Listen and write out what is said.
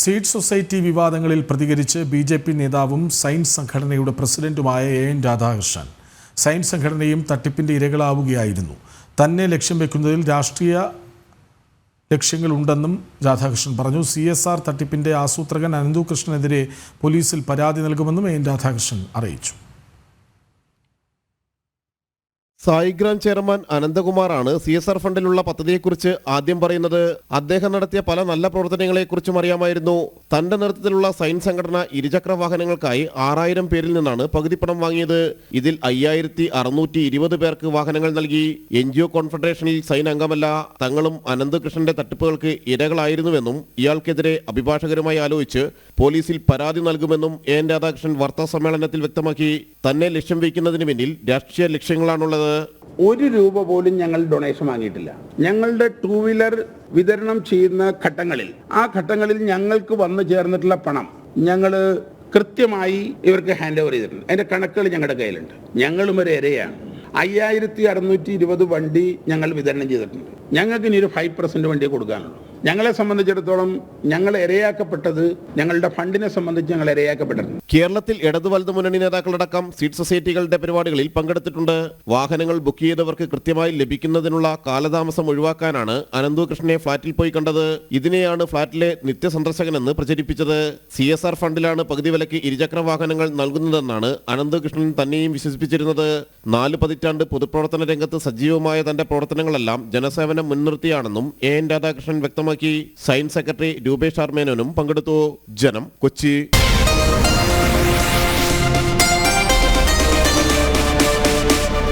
Seed society വിവാദങ്ങളിൽ പ്രതികരിച്ച് BJP. നേതാവും science സംഘടനയുടെ പ്രസിഡന്റുമായ എൻ രാധാകൃഷ്ണൻ സയൻസ് സംഘടനയും തട്ടിപ്പിന്റെ ഇരകളാവുകയായിരുന്നു. തന്നെ ലക്ഷ്യം വെക്കുന്നതിൽ രാഷ്ട്രീയ ലക്ഷ്യങ്ങളുണ്ടെന്നും രാധാകൃഷ്ണൻ പറഞ്ഞു. CSR തട്ടിപ്പിന്റെ ആസൂത്രകൻ അനന്തകൃഷ്ണനെതിരെ പോലീസിൽ പരാതി നൽകുമെന്നും എൻ രാധാകൃഷ്ണൻ അറിയിച്ചു. സായിഗ്രാം ചെയർമാൻ അനന്തകുമാറാണ് CSR ഫണ്ടിലുള്ള പദ്ധതിയെക്കുറിച്ച് ആദ്യം പറയുന്നത്. അദ്ദേഹം നടത്തിയ പല നല്ല പ്രവർത്തനങ്ങളെക്കുറിച്ചും അറിയാമായിരുന്നു. തന്റെ നേതൃത്വത്തിലുള്ള സയൻസ് സംഘടന ഇരുചക്ര വാഹനങ്ങൾക്കായി 6000 പേരിൽ നിന്നാണ് പകുതി പണം വാങ്ങിയത്. ഇതിൽ 5620 പേർക്ക് വാഹനങ്ങൾ നൽകി. NGO കോൺഫെഡറേഷനിൽ സൈൻ അംഗമല്ല. തങ്ങളും അനന്തകൃഷ്ണന്റെ തട്ടിപ്പുകൾക്ക് ഇരകളായിരുന്നുവെന്നും ഇയാൾക്കെതിരെ അഭിഭാഷകരുമായി ആലോചിച്ച് പോലീസിൽ പരാതി നൽകുമെന്നും എൻ രാധാകൃഷ്ണൻ വാർത്താ സമ്മേളനത്തിൽ വ്യക്തമാക്കി. തന്നെ ലക്ഷ്യം വയ്ക്കുന്നതിന് പിന്നിൽ രാഷ്ട്രീയ ലക്ഷ്യങ്ങളാണുള്ളത്. 1 രൂപ പോലും ഞങ്ങൾ ഡൊണേഷൻ വാങ്ങിയിട്ടില്ല. ഞങ്ങളുടെ 2 വീലർ വിതരണം ചെയ്യുന്ന ഘട്ടങ്ങളിൽ ഞങ്ങൾക്ക് വന്നു ചേർന്നിട്ടുള്ള പണം ഞങ്ങൾ കൃത്യമായി ഇവർക്ക് ഹാൻഡ് ഓവർ ചെയ്തിട്ടുണ്ട്. അതിന്റെ കണക്കുകൾ ഞങ്ങളുടെ കയ്യിലുണ്ട്. ഞങ്ങളും ഒരു ഇരയാണ്. 5620 വണ്ടി ഞങ്ങൾ വിതരണം ചെയ്തിട്ടുണ്ട്. ഞങ്ങൾക്ക് ഇനി ഒരു 5% വണ്ടിയെ കൊടുക്കാനുള്ളൂ. ഞങ്ങളെ സംബന്ധിച്ചിടത്തോളം ഞങ്ങൾ ഇരയാക്കപ്പെട്ടത് ഞങ്ങളുടെ ഫണ്ടിനെ സംബന്ധിച്ച് ഞങ്ങൾ ഇരയാക്കപ്പെട്ടിട്ടുണ്ട്. കേരളത്തിൽ ഇടതു വലതു മുന്നണി നേതാക്കളടക്കം സീഡ് സൊസൈറ്റികളുടെ പരിപാടികളിൽ പങ്കെടുത്തിട്ടുണ്ട്. വാഹനങ്ങൾ ബുക്ക് ചെയ്തവർക്ക് കൃത്യമായി ലഭിക്കുന്നതിനുള്ള കാലതാമസം ഒഴിവാക്കാനാണ് അനന്തകൃഷ്ണനെ ഫ്ളാറ്റിൽ പോയി കണ്ടത്. ഇതിനെയാണ് ഫ്ളാറ്റിലെ നിത്യസന്ദർശകനെന്ന് പ്രചരിപ്പിച്ചത്. CSR ഫണ്ടിലാണ് പകുതി വിലയ്ക്ക് ഇരുചക്ര വാഹനങ്ങൾ നൽകുന്നതെന്നാണ് അനന്തകൃഷ്ണൻ തന്നെയും വിശ്വസിപ്പിച്ചിരുന്നത്. 4 പതിറ്റാണ്ട് പൊതുപ്രവർത്തന രംഗത്ത് സജീവമായ തന്റെ പ്രവർത്തനങ്ങളെല്ലാം ജനസേവനം മുൻനിർത്തിയാണെന്നും എൻ രാധാകൃഷ്ണൻ വ്യക്തമാക്കി. സയൻസ് സെക്രട്ടറി രൂപേഷ് ആർ മേനോനും പങ്കെടുത്തു. ജനം, കൊച്ചി.